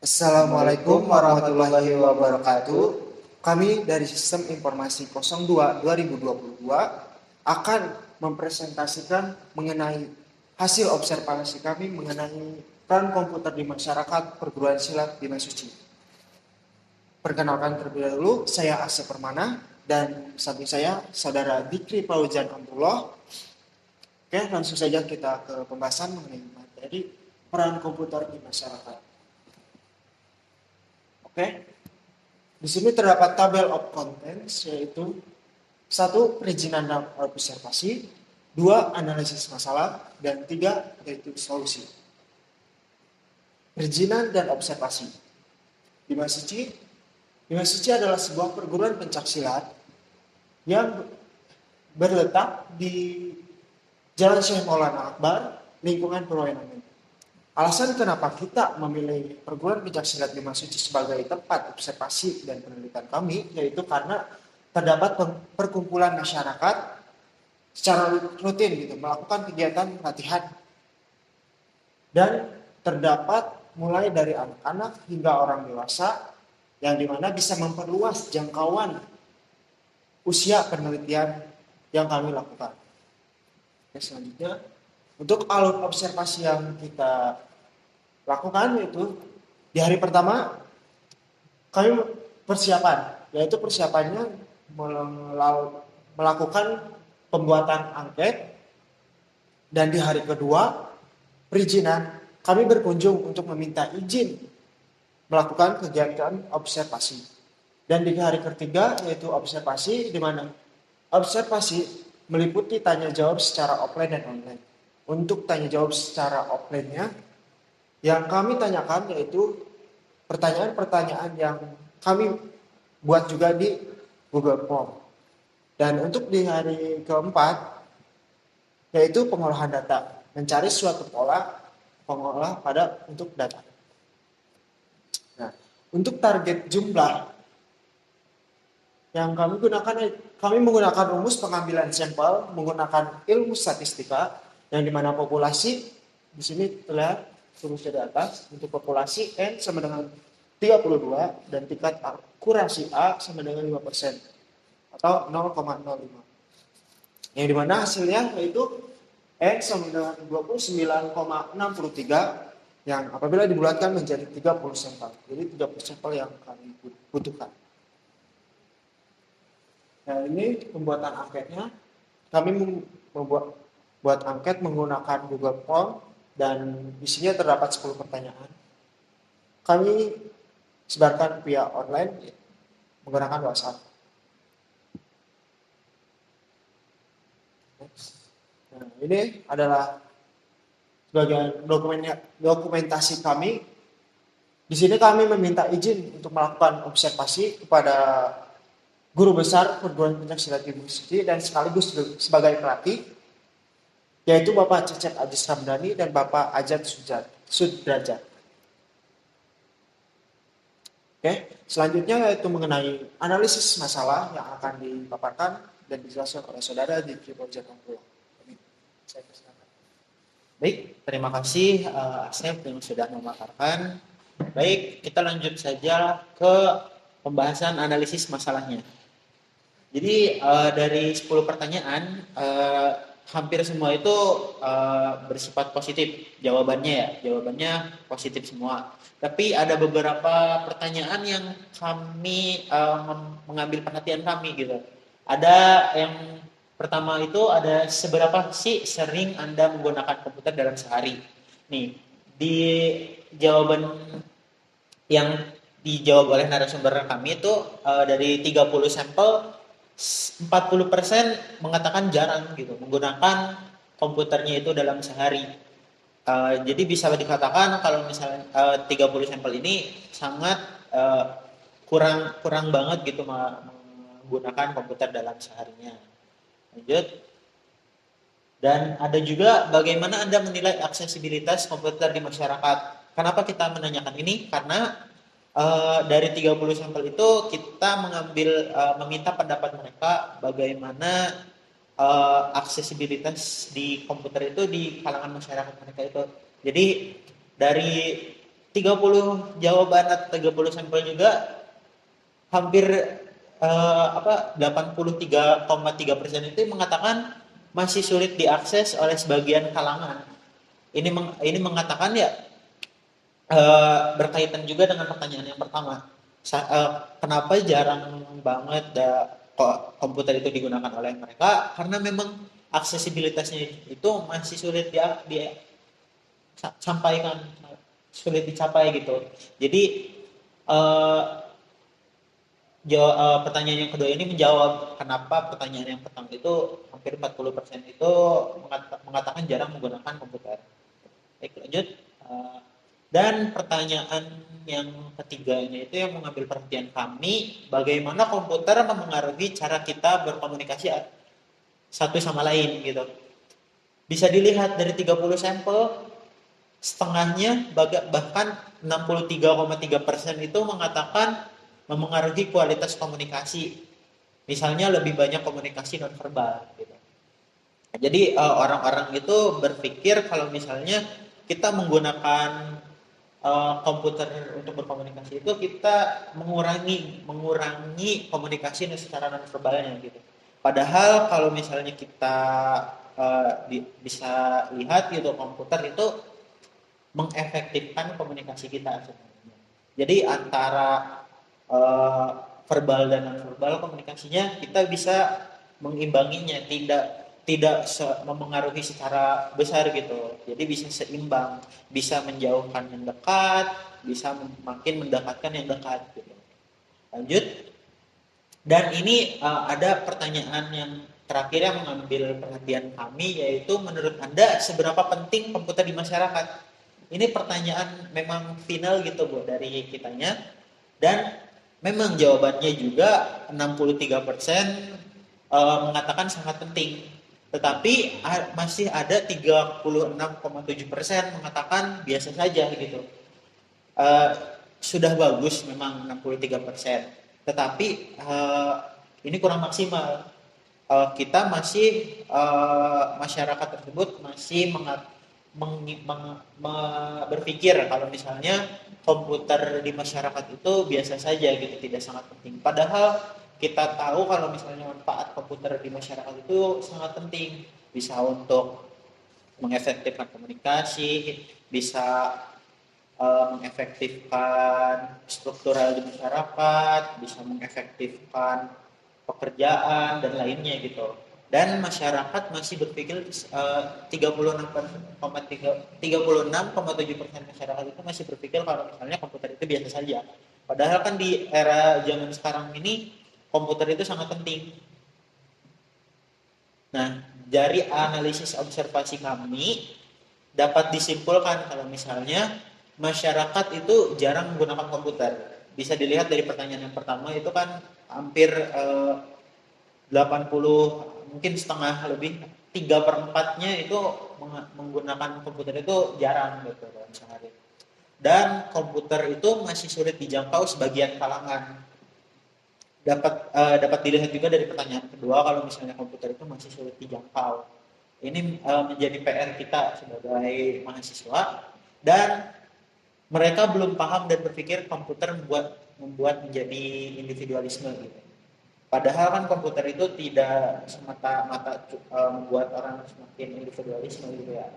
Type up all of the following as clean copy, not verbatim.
Assalamualaikum warahmatullahi wabarakatuh. Kami dari Sistem Informasi 02 2022 akan mempresentasikan mengenai hasil observasi kami mengenai peran komputer di masyarakat perguruan silat Bima Suci. Perkenalkan terlebih dahulu, saya Asep Permana dan samping saya Saudara Dikri Paujan Abdullah. Oke, langsung saja kita ke pembahasan mengenai materi peran komputer di masyarakat. Oke, di sini terdapat tabel of contents, yaitu satu, perizinan dan observasi, dua, analisis masalah, dan tiga, yaitu solusi. Perizinan dan observasi. Bima Suci adalah sebuah perguruan pencaksilat yang berletak di Jalan Syekh Maulana Akbar, lingkungan Purworejo. Alasan kenapa kita memilih perguruan pencaksilat Bima Suci sebagai tempat observasi dan penelitian kami, yaitu karena terdapat perkumpulan masyarakat secara rutin gitu, melakukan kegiatan latihan. Dan terdapat mulai dari anak-anak hingga orang dewasa, yang dimana bisa memperluas jangkauan usia penelitian yang kami lakukan. Oke, selanjutnya, untuk alur observasi yang kita lakukan yaitu di hari pertama kami persiapan, yaitu persiapannya melakukan pembuatan angket, dan di hari kedua perizinan kami berkunjung untuk meminta izin melakukan kegiatan observasi, dan di hari ketiga yaitu observasi, di mana observasi meliputi tanya jawab secara offline dan online. Untuk tanya jawab secara offline-nya, yang kami tanyakan yaitu pertanyaan-pertanyaan yang kami buat juga di Google Form. Dan untuk di hari keempat, yaitu pengolahan data, mencari suatu pengolah pada untuk data. Nah, untuk target jumlah yang kami menggunakan rumus pengambilan sampel menggunakan ilmu statistika, yang dimana populasi di sini terlihat rumusnya di atas. Untuk populasi N sama dengan 32 dan tingkat akurasi A sama dengan 5% atau 0,05. Yang dimana hasilnya yaitu N sama dengan 29,63 yang apabila dibulatkan menjadi 30 sampel. Jadi 30 sampel yang kami butuhkan. Nah, ini pembuatan angketnya. Kami membuat angket menggunakan Google Form dan isinya terdapat 10 pertanyaan. Kami sebarkan via online menggunakan WhatsApp. Nah, ini adalah sebagian dokumentasi kami. Di sini kami meminta izin untuk melakukan observasi kepada guru besar perguruan pencaksilat Bima Suci dan sekaligus sebagai pelatih, yaitu Bapak Cecep Ajis Ramdhani dan Bapak Ajat Sudrajat. Oke, selanjutnya yaitu mengenai analisis masalah yang akan dipaparkan dan dijelaskan oleh saudara di Project Angkulah. Saya persilakan. Baik, terima kasih Asep yang sudah memaparkan. Baik, kita lanjut saja ke pembahasan analisis masalahnya. Jadi dari 10 pertanyaan, hampir semua itu bersifat positif jawabannya ya. Jawabannya positif semua. Tapi ada beberapa pertanyaan yang kami mengambil perhatian kami gitu. Ada yang pertama itu ada seberapa sih sering Anda menggunakan komputer dalam sehari? Nih, di jawaban yang dijawab oleh narasumber kami itu dari 30 sampel 40% mengatakan jarang gitu menggunakan komputernya itu dalam sehari. Jadi bisa dikatakan kalau misalnya 30 sampel ini sangat kurang banget gitu menggunakan komputer dalam seharinya. Lanjut. Dan ada juga bagaimana Anda menilai aksesibilitas komputer di masyarakat. Kenapa kita menanyakan ini? Karena dari 30 sampel itu kita meminta pendapat mereka bagaimana aksesibilitas di komputer itu di kalangan masyarakat mereka itu. Jadi dari 30 jawaban atau 30 sampel juga hampir 83,3% itu mengatakan masih sulit diakses oleh sebagian kalangan. Ini mengatakan ya berkaitan juga dengan pertanyaan yang pertama. Kenapa jarang banget kok komputer itu digunakan oleh mereka? Karena memang aksesibilitasnya itu masih sulit sampaikan, sulit dicapai gitu. Jadi pertanyaan yang kedua ini menjawab kenapa pertanyaan yang pertama itu hampir 40% itu mengatakan jarang menggunakan komputer. Baik, lanjut. Dan pertanyaan yang ketiganya itu yang mengambil perhatian kami, bagaimana komputer mempengaruhi cara kita berkomunikasi satu sama lain gitu. Bisa dilihat dari 30 sampel, setengahnya bahkan 63,3% itu mengatakan memengaruhi kualitas komunikasi. Misalnya lebih banyak komunikasi nonverbal gitu. Jadi orang-orang itu berpikir kalau misalnya kita menggunakan komputer untuk berkomunikasi itu kita mengurangi komunikasi secara nonverbalnya gitu. Padahal kalau misalnya kita bisa lihat gitu, komputer itu mengefektifkan komunikasi kita sebenarnya. Jadi antara verbal dan nonverbal komunikasinya kita bisa mengimbanginya, tidak mempengaruhi secara besar gitu. Jadi bisa seimbang, bisa menjauhkan yang dekat, bisa makin mendekatkan yang dekat gitu. Lanjut. Dan ini ada pertanyaan yang terakhir yang mengambil perhatian kami, yaitu menurut Anda seberapa penting komputer di masyarakat? Ini pertanyaan memang final gitu Bu dari kitanya, dan memang jawabannya juga 63% mengatakan sangat penting. Tetapi masih ada 36,7% mengatakan biasa saja gitu. Sudah bagus memang 63%. Tetapi ini kurang maksimal. Kita masih masyarakat tersebut masih berpikir kalau misalnya komputer di masyarakat itu biasa saja gitu, tidak sangat penting. Padahal kita tahu kalau misalnya manfaat komputer di masyarakat itu sangat penting, bisa untuk mengefektifkan komunikasi, bisa mengefektifkan struktural di masyarakat, bisa mengefektifkan pekerjaan dan lainnya gitu. Dan masyarakat masih berpikir 36,7% masyarakat itu masih berpikir kalau misalnya komputer itu biasa saja. Padahal kan di era zaman sekarang ini komputer itu sangat penting. Nah, dari analisis observasi kami dapat disimpulkan kalau misalnya masyarakat itu jarang menggunakan komputer. Bisa dilihat dari pertanyaan yang pertama itu kan hampir 80, mungkin setengah lebih, 3/4-nya itu menggunakan komputer itu jarang gitu dalam sehari. Dan komputer itu masih sulit dijangkau sebagian kalangan. Dapat dilihat juga dari pertanyaan kedua kalau misalnya komputer itu masih sulit dijangkau. Ini menjadi PR kita sebagai mahasiswa, dan mereka belum paham dan berpikir komputer membuat menjadi individualisme gitu. Padahal kan komputer itu tidak semata-mata membuat orang semakin individualisme gitu ya.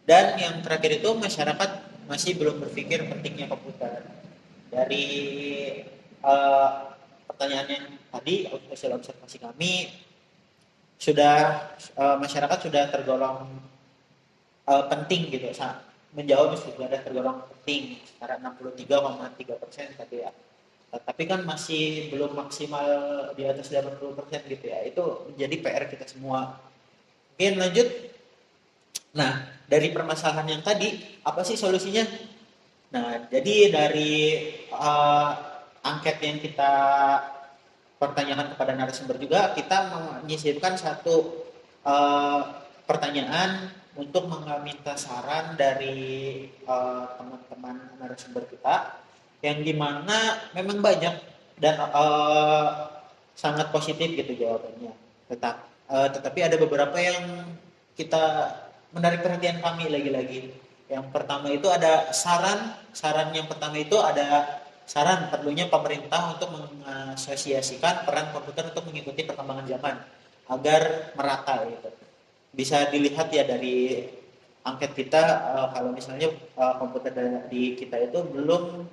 Dan yang terakhir itu masyarakat masih belum berpikir pentingnya komputer. Dari pertanyaan yang tadi, hasil observasi kami, sudah masyarakat sudah tergolong penting gitu, menjawab sudah tergolong penting sekitar 63,3% tadi ya. Tapi kan masih belum maksimal di atas 80% gitu ya. Itu menjadi PR kita semua. Oke, lanjut. Nah, dari permasalahan yang tadi, apa sih solusinya? Nah, jadi dari angket yang kita pertanyakan kepada narasumber juga, kita menyisipkan satu pertanyaan untuk meminta saran dari teman-teman narasumber kita, yang dimana memang banyak dan sangat positif gitu jawabannya. Tetapi ada beberapa yang kita menarik perhatian kami lagi-lagi. Yang pertama itu ada saran yang pertama itu ada saran perlunya pemerintah untuk mengasosiasikan peran komputer untuk mengikuti perkembangan zaman agar merata gitu. Bisa dilihat ya dari angket kita, kalau misalnya komputer di kita itu belum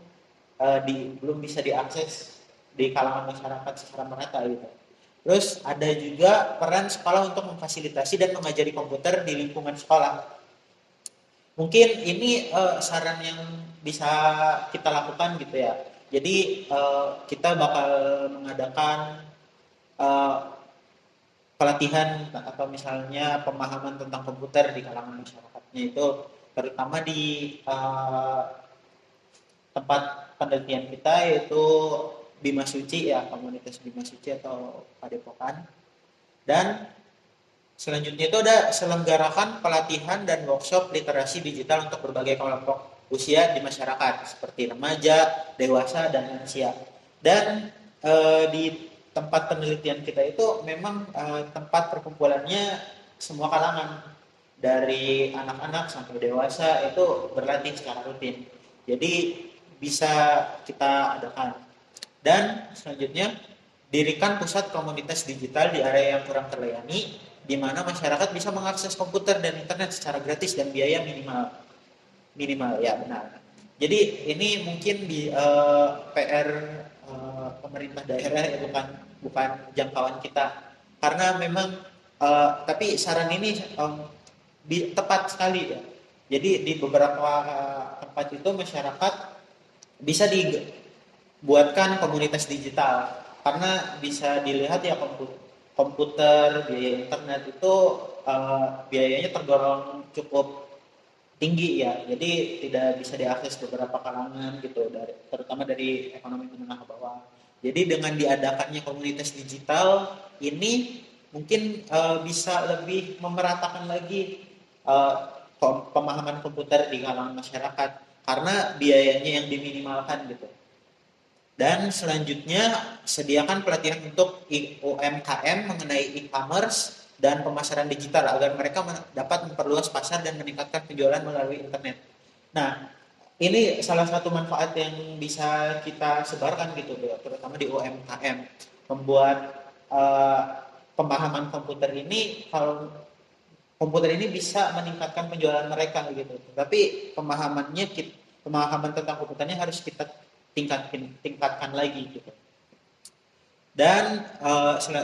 bisa diakses di kalangan masyarakat secara merata gitu. Terus ada juga peran sekolah untuk memfasilitasi dan mengajari komputer di lingkungan sekolah. Mungkin ini saran yang bisa kita lakukan gitu ya. Jadi kita bakal mengadakan eh, pelatihan atau misalnya pemahaman tentang komputer di kalangan masyarakatnya itu, terutama di tempat penelitian kita yaitu Bima Suci ya, komunitas Bima Suci atau Padepokan. Dan selanjutnya itu ada selenggarakan pelatihan dan workshop literasi digital untuk berbagai kelompok usia di masyarakat seperti remaja, dewasa, dan lansia. Dan di tempat penelitian kita itu memang tempat perkumpulannya semua kalangan, dari anak-anak sampai dewasa itu berlatih secara rutin. Jadi bisa kita adakan. Dan selanjutnya dirikan pusat komunitas digital di area yang kurang terlayani, di mana masyarakat bisa mengakses komputer dan internet secara gratis dan biaya minimal ya, benar. Jadi ini mungkin di PR pemerintah daerah ya, bukan jangkauan kita, karena memang tapi saran ini tepat sekali ya. Jadi di beberapa tempat itu masyarakat bisa dibuatkan komunitas digital, karena bisa dilihat ya komputer, biaya internet itu biayanya tergolong cukup tinggi ya, jadi tidak bisa diakses beberapa kalangan gitu, terutama dari ekonomi menengah ke bawah. Jadi dengan diadakannya komunitas digital ini mungkin bisa lebih memeratakan lagi pemahaman komputer di kalangan masyarakat, karena biayanya yang diminimalkan gitu. Dan selanjutnya sediakan pelatihan untuk UMKM mengenai e-commerce dan pemasaran digital agar mereka dapat memperluas pasar dan meningkatkan penjualan melalui internet. Nah, ini salah satu manfaat yang bisa kita sebarkan gitu, terutama di UMKM. Membuat pemahaman komputer ini, kalau komputer ini bisa meningkatkan penjualan mereka gitu. Tapi pemahaman tentang komputernya harus kita tingkatkan lagi gitu. Dan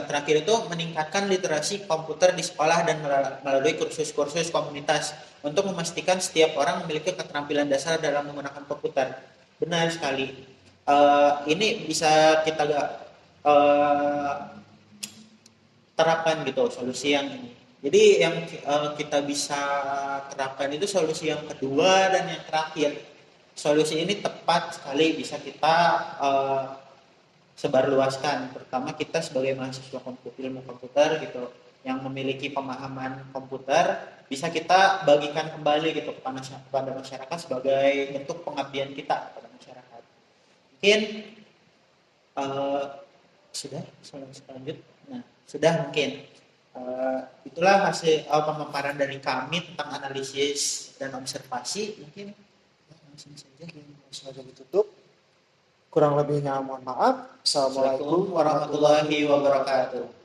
terakhir itu meningkatkan literasi komputer di sekolah dan melalui kursus-kursus komunitas untuk memastikan setiap orang memiliki keterampilan dasar dalam menggunakan komputer. Benar sekali. Ini bisa kita terapkan gitu solusi yang ini. Jadi yang kita bisa terapkan itu solusi yang kedua dan yang terakhir. Solusi ini tepat sekali bisa kita sebarluaskan, terutama kita sebagai mahasiswa ilmu komputer gitu yang memiliki pemahaman komputer, bisa kita bagikan kembali gitu kepada masyarakat sebagai bentuk pengabdian kita kepada masyarakat. Mungkin sudah lanjut. Nah, sudah mungkin itulah hasil pemaparan dari kami tentang analisis dan observasi. Mungkin langsung saja ditutup. Kurang lebihnya mohon maaf. Assalamualaikum warahmatullahi wabarakatuh.